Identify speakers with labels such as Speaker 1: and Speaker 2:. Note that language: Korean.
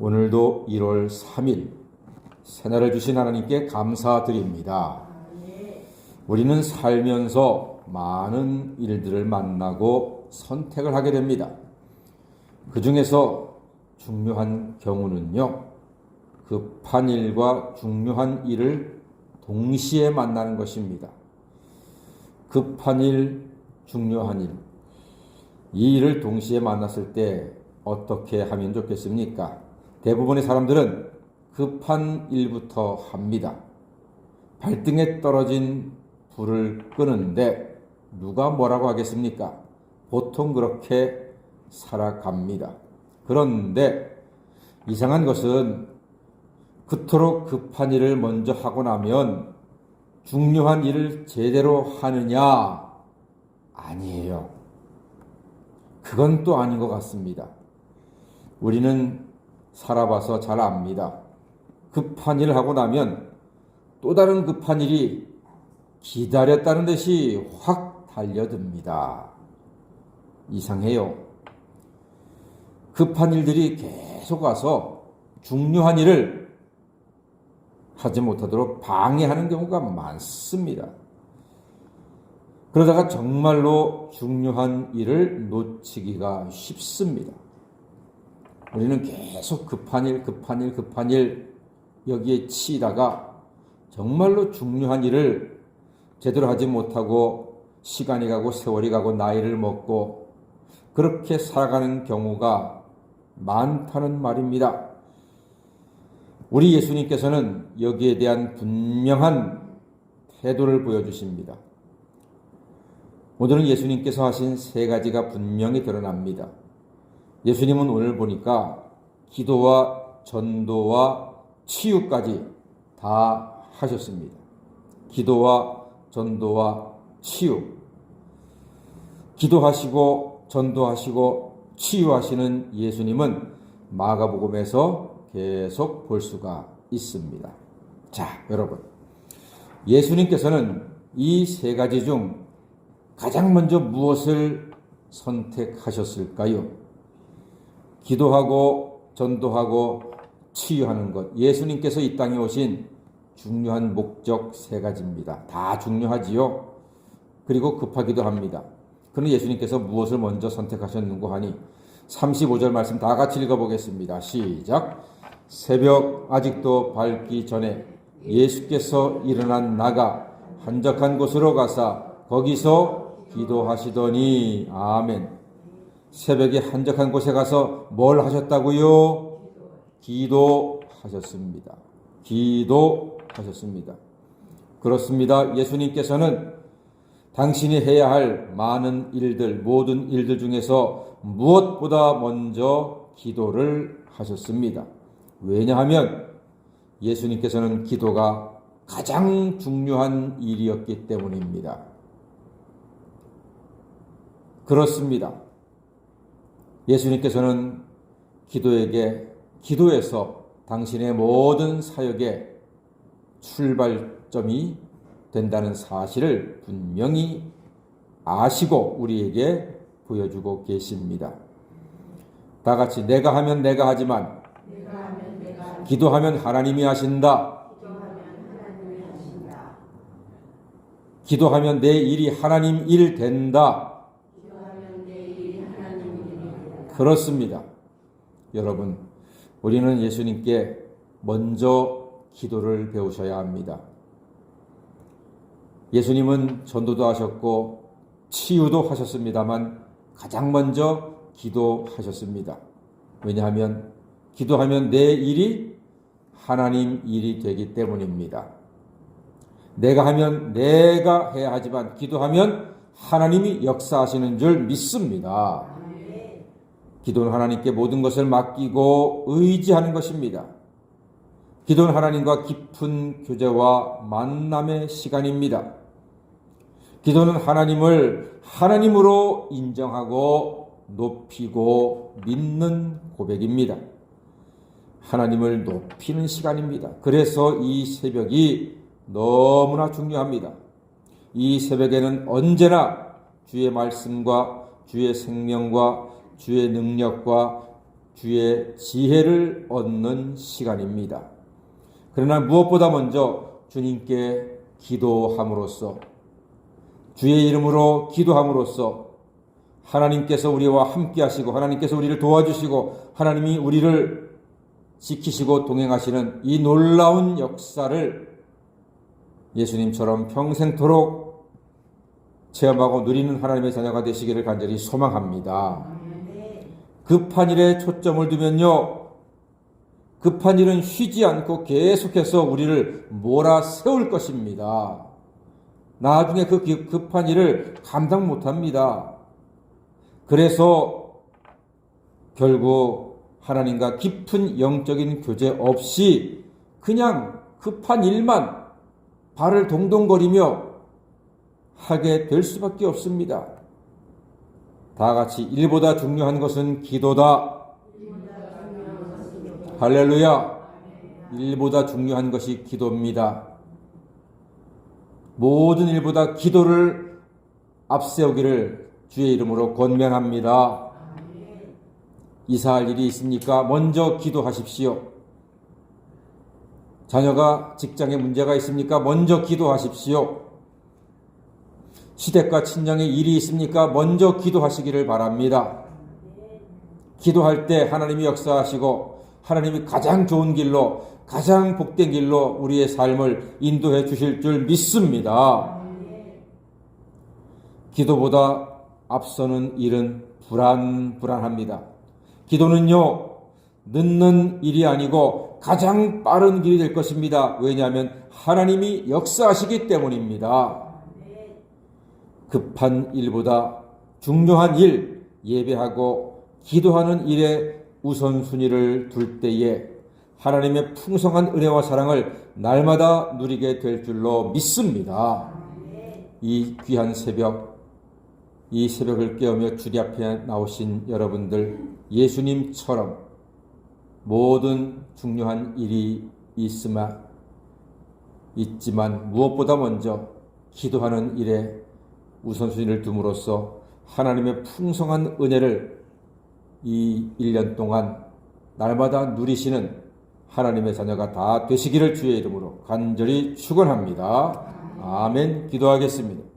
Speaker 1: 오늘도 1월 3일 새날을 주신 하나님께 감사드립니다. 우리는 살면서 많은 일들을 만나고 선택을 하게 됩니다. 그 중에서 중요한 경우는요, 급한 일과 중요한 일을 동시에 만나는 것입니다. 급한 일, 중요한 일, 이 일을 동시에 만났을 때 어떻게 하면 좋겠습니까? 대부분의 사람들은 급한 일부터 합니다. 발등에 떨어진 불을 끄는데 누가 뭐라고 하겠습니까? 보통 그렇게 살아갑니다. 그런데 이상한 것은 그토록 급한 일을 먼저 하고 나면 중요한 일을 제대로 하느냐? 아니에요. 그건 또 아닌 것 같습니다. 우리는 살아봐서 잘 압니다. 급한 일을 하고 나면 또 다른 급한 일이 기다렸다는 듯이 확 달려듭니다. 이상해요. 급한 일들이 계속 와서 중요한 일을 하지 못하도록 방해하는 경우가 많습니다. 그러다가 정말로 중요한 일을 놓치기가 쉽습니다. 우리는 계속 급한 일 여기에 치이다가 정말로 중요한 일을 제대로 하지 못하고 시간이 가고 세월이 가고 나이를 먹고 그렇게 살아가는 경우가 많다는 말입니다. 우리 예수님께서는 여기에 대한 분명한 태도를 보여주십니다. 오늘은 예수님께서 하신 세 가지가 분명히 드러납니다. 예수님은 오늘 보니까 기도와 전도와 치유까지 다 하셨습니다. 기도와 전도와 치유. 기도하시고 전도하시고 치유하시는 예수님은 마가복음에서 계속 볼 수가 있습니다. 자, 여러분. 예수님께서는 이 세 가지 중 가장 먼저 무엇을 선택하셨을까요? 기도하고 전도하고 치유하는 것. 예수님께서 이 땅에 오신 중요한 목적 세 가지입니다. 다 중요하지요. 그리고 급하기도 합니다. 그런데 예수님께서 무엇을 먼저 선택하셨는고 하니 35절 말씀 다 같이 읽어보겠습니다. 시작. 새벽 아직도 밝기 전에 예수께서 일어난 나가 한적한 곳으로 가사 거기서 기도하시더니 아멘. 새벽에 한적한 곳에 가서 뭘 하셨다고요? 기도하셨습니다. 기도하셨습니다. 그렇습니다. 예수님께서는 당신이 해야 할 많은 일들, 모든 일들 중에서 무엇보다 먼저 기도를 하셨습니다. 왜냐하면 예수님께서는 기도가 가장 중요한 일이었기 때문입니다. 그렇습니다. 예수님께서는 기도에서 당신의 모든 사역의 출발점이 된다는 사실을 분명히 아시고 우리에게 보여주고 계십니다. 다 같이 내가 하면 내가 하지만 기도하면 하나님이 하신다. 기도하면 내 일이 하나님 일 된다. 그렇습니다. 여러분, 우리는 예수님께 먼저 기도를 배우셔야 합니다. 예수님은 전도도 하셨고 치유도 하셨습니다만 가장 먼저 기도하셨습니다. 왜냐하면 기도하면 내 일이 하나님 일이 되기 때문입니다. 내가 하면 내가 해야 하지만 기도하면 하나님이 역사하시는 줄 믿습니다. 기도는 하나님께 모든 것을 맡기고 의지하는 것입니다. 기도는 하나님과 깊은 교제와 만남의 시간입니다. 기도는 하나님을 하나님으로 인정하고 높이고 믿는 고백입니다. 하나님을 높이는 시간입니다. 그래서 이 새벽이 너무나 중요합니다. 이 새벽에는 언제나 주의 말씀과 주의 생명과 주의 능력과 주의 지혜를 얻는 시간입니다. 그러나 무엇보다 먼저 주님께 기도함으로써, 주의 이름으로 기도함으로써 하나님께서 우리와 함께 하시고 하나님께서 우리를 도와주시고 하나님이 우리를 지키시고 동행하시는 이 놀라운 역사를 예수님처럼 평생토록 체험하고 누리는 하나님의 자녀가 되시기를 간절히 소망합니다. 급한 일에 초점을 두면요, 급한 일은 쉬지 않고 계속해서 우리를 몰아세울 것입니다. 나중에 그 급한 일을 감당 못합니다. 그래서 결국 하나님과 깊은 영적인 교제 없이 그냥 급한 일만 발을 동동거리며 하게 될 수밖에 없습니다. 다 같이 일보다 중요한 것은 기도다. 할렐루야. 일보다 중요한 것이 기도입니다. 모든 일보다 기도를 앞세우기를 주의 이름으로 권면합니다. 이사할 일이 있습니까? 먼저 기도하십시오. 자녀가 직장에 문제가 있습니까? 먼저 기도하십시오. 시댁과 친정에 일이 있습니까? 먼저 기도하시기를 바랍니다. 기도할 때 하나님이 역사하시고 하나님이 가장 좋은 길로, 가장 복된 길로 우리의 삶을 인도해 주실 줄 믿습니다. 기도보다 앞서는 일은 불안합니다. 기도는요, 늦는 일이 아니고 가장 빠른 길이 될 것입니다. 왜냐하면 하나님이 역사하시기 때문입니다. 급한 일보다 중요한 일, 예배하고 기도하는 일에 우선순위를 둘 때에 하나님의 풍성한 은혜와 사랑을 날마다 누리게 될 줄로 믿습니다. 이 귀한 새벽, 이 새벽을 깨우며 주님 앞에 나오신 여러분들, 예수님처럼 모든 중요한 일이 있지만 무엇보다 먼저 기도하는 일에 우선순위를 둠으로써 하나님의 풍성한 은혜를 이 1년 동안 날마다 누리시는 하나님의 자녀가 다 되시기를 주의 이름으로 간절히 축원합니다. 아멘. 기도하겠습니다.